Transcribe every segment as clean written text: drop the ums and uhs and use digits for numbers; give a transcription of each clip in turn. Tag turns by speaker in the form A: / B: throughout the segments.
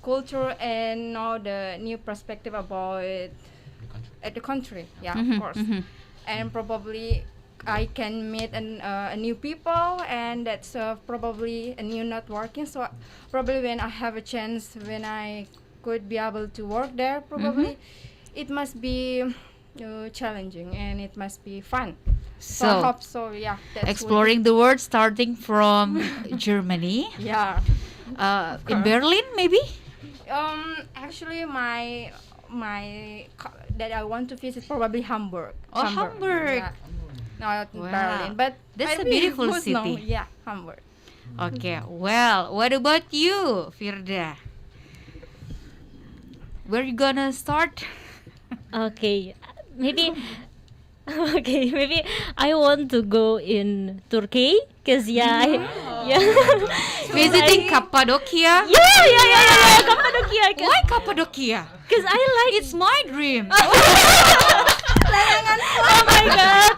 A: culture and know the new perspective about the country. Yeah, of course. And probably I can meet a new people, and that's probably a new networking. So probably when I have a chance, when I could be able to work there, probably it must be challenging and it must be fun. So I
B: So,
A: hope so. Yeah, that's
B: exploring the world starting from Germany,
A: yeah.
B: in Berlin maybe?
A: Actually, that I want to visit probably Hamburg.
B: Oh, Hamburg.
A: Yeah. Not
B: Wow.
A: Berlin, but
B: That's a
A: maybe
B: beautiful
A: who's know?
B: city.
A: Yeah, Hamburg.
B: Okay, well, what about you, Firda? Where you gonna start?
C: Okay, maybe okay, maybe I want to go in Turkey because yeah, yeah.
B: Visiting Cappadocia?
C: Yeah, Cappadocia.
B: Why Cappadocia?
C: Because I like
B: It's my dream.
C: Oh my god.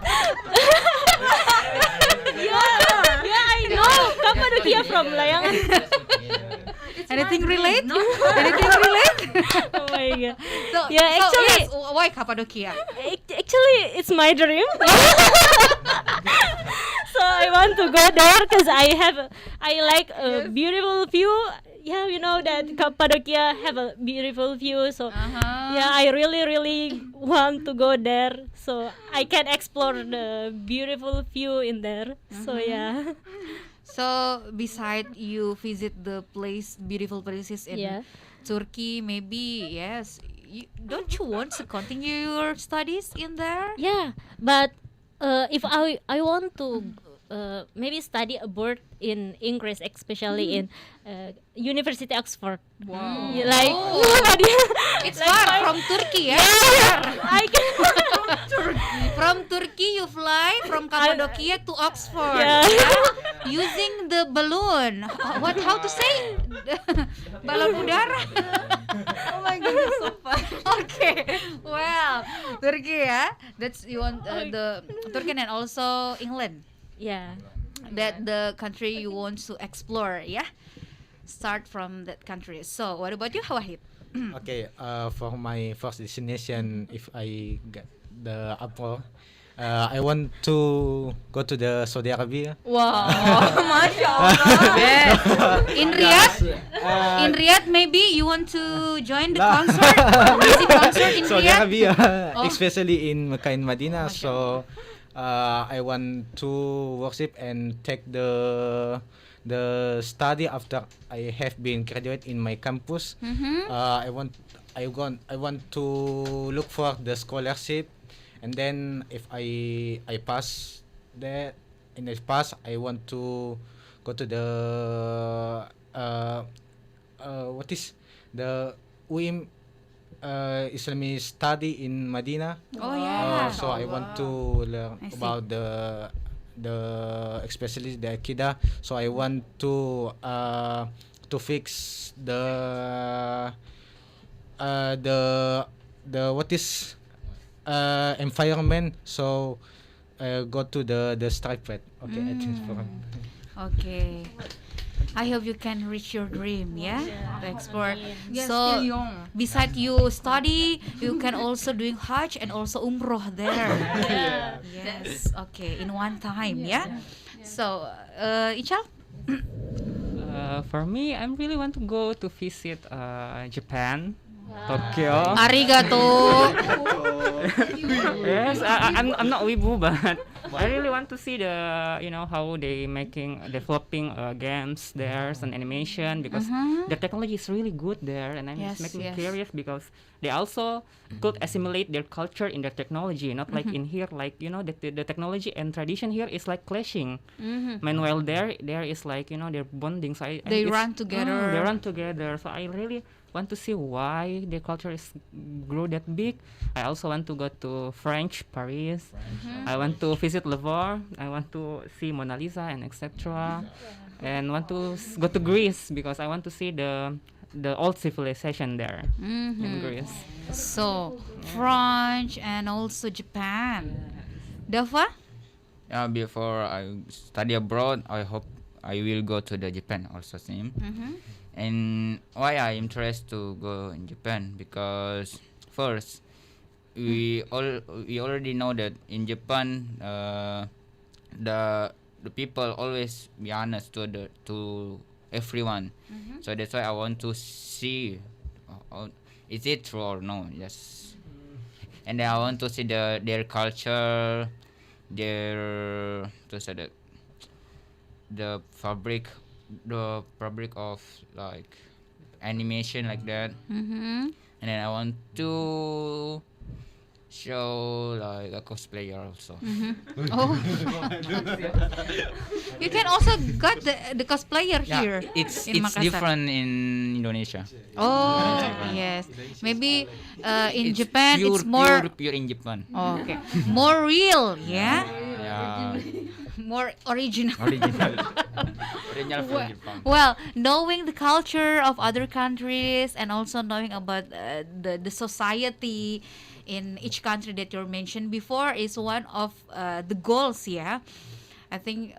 C: yeah, I know Cappadocia from Layangan.
B: Anything relate? Anything relate?
C: Oh my god.
B: So,
C: Yeah,
B: so
C: actually-
B: yes, why Cappadocia?
C: Actually, it's my dream. So I want to go there because I like a beautiful view. Yeah, you know that Cappadocia have a beautiful view. So yeah, I really want to go there so I can explore the beautiful view in there. So yeah.
B: So beside you visit the beautiful places in
C: Yeah.
B: Turkey, maybe yes. Don't you want to continue your studies in there?
C: Yeah, but if I want to maybe study abroad in English, especially in University Oxford.
A: Wow.
C: Like
B: Oh. It's
C: Like
B: far
C: my-
B: from Turkey, ya?
C: I can.
B: From Turkey you fly from Cappadocia to Oxford,
C: Yeah.
B: using the balloon. How to say? Balon udara.
A: Oh my goodness, so fun.
B: Okay, well, Turkey ya. That's you want the Turkey and also England.
C: Yeah.
B: That the country you want to explore, yeah. Start from that country. So, what about you, Wahid?
D: Okay, for my first destination, if I get the apple, I want to go to the Saudi Arabia.
A: Wow, Masya Allah.
B: In Riyadh, in Riyadh, maybe you want to join the concert, music concert in
D: Saudi
B: Riyadh.
D: Arabia,
B: Oh.
D: especially in Mecca and Medina. So, I want to worship and take the study after I have been graduate in my campus. I want to look for the scholarship, and then if I pass that, and if pass, I want to go to the what is the UIM Islamic study in Medina.
B: Oh yeah.
D: So I want to learn
B: I see.
D: about the especially the Akida. So I want to fix the what is environment. So go to the stripe pet. Okay, I think for
B: Okay. I hope you can reach your dream, yeah, to explore.
A: Yes,
B: So,
A: still young.
B: beside you study, you can also doing Hajj and also Umroh there. Yes, okay, in one time, yeah. So, Ichal?
E: For me, I really want to go to visit Japan, Tokyo.
B: Arigato.
E: Yes, I'm not Weibo, but I really want to see how they developing games there and animation because the technology is really good there, and
B: Yes,
E: it's making
B: yes.
E: me curious because they also could assimilate their culture in their technology, not like in here, like the technology and tradition here is like clashing. Meanwhile, there is like they're bonding. So
B: They
E: it's-
B: run together.
E: They run together. So I really want to see why their culture is grow that big. I also want to go to French Paris. I want to visit Louvre. I want to see Mona Lisa and etc. And want to go to Greece because I want to see the old civilization there in Greece.
B: So, French and also Japan. Dava?
F: Before I study abroad, I hope I will go to the Japan also same.
B: Mm-hmm.
F: And why I interested to go in Japan, because first we already know that in Japan the people always be honest to everyone. So that's why I want to see is it true or no. Yes. And then I want to see their culture, their to say that the fabric of like animation like that.
B: Mm-hmm.
F: And then I want to show like a cosplayer also.
B: Oh, you can also got the cosplayer here.
F: It's
B: in Makassar.
F: different in Indonesia.
B: Oh, yes. Maybe in
F: It's
B: Japan
F: pure,
B: it's more.
F: pure in Japan.
B: Oh, okay. More real, yeah.
F: Yeah,
B: More original.
F: original. Original from Japan.
B: Well, knowing the culture of other countries and also knowing about the society in each country that you mentioned before is one of the goals, yeah. I think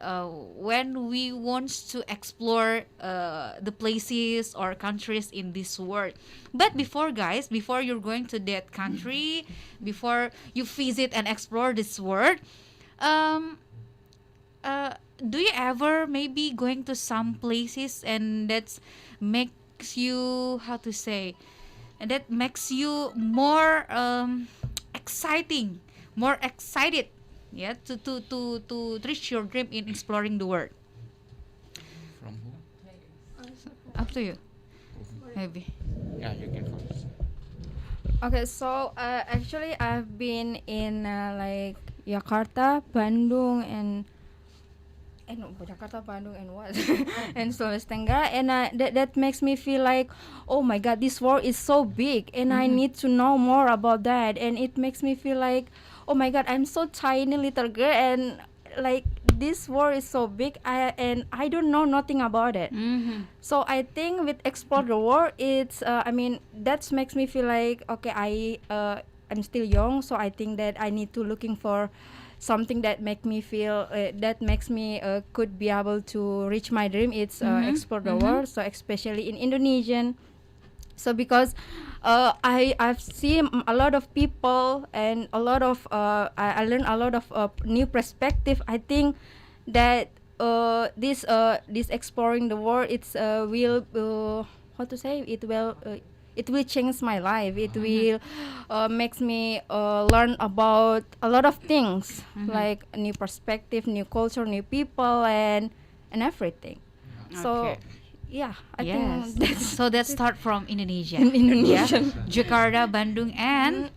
B: when we want to explore the places or countries in this world. But before, guys, before you're going to that country, before you visit and explore this world, do you ever maybe going to some places and that makes you, how to say, and that makes you more more excited, yeah, to reach your dream in exploring the world?
F: From who?
B: Up to you, maybe.
F: Yeah, you can focus.
A: Okay, so actually I've been in like Jakarta, Bandung, and no, Jakarta, Bandung, and what? And Sulawesi Tenggara, and that makes me feel like, oh my God, this world is so big, and I need to know more about that, and it makes me feel like, oh my God, I'm so tiny little girl, and like this world is so big, and I don't know nothing about it.
B: Mm-hmm.
A: So I think with explore the world, it's that makes me feel like, okay, I'm still young, so I think that I need to looking for something that make me feel that makes me could be able to reach my dream. It's explore the world, so especially in Indonesian. So because I've seen a lot of people and a lot of I learned a lot of new perspective. I think that this exploring the world, it's will how to say, it will change my life. It will makes me learn about a lot of things, like a new perspective, new culture, new people, and everything. So
B: Okay.
A: yeah, I
B: Yes.
A: think that's
B: So that start from Indonesia.
A: in Indonesian.
B: Yeah? Jakarta, Bandung, and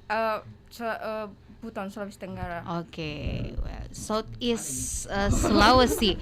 A: Buton, Sulawesi Tenggara.
B: okay, well, Southeast Sulawesi.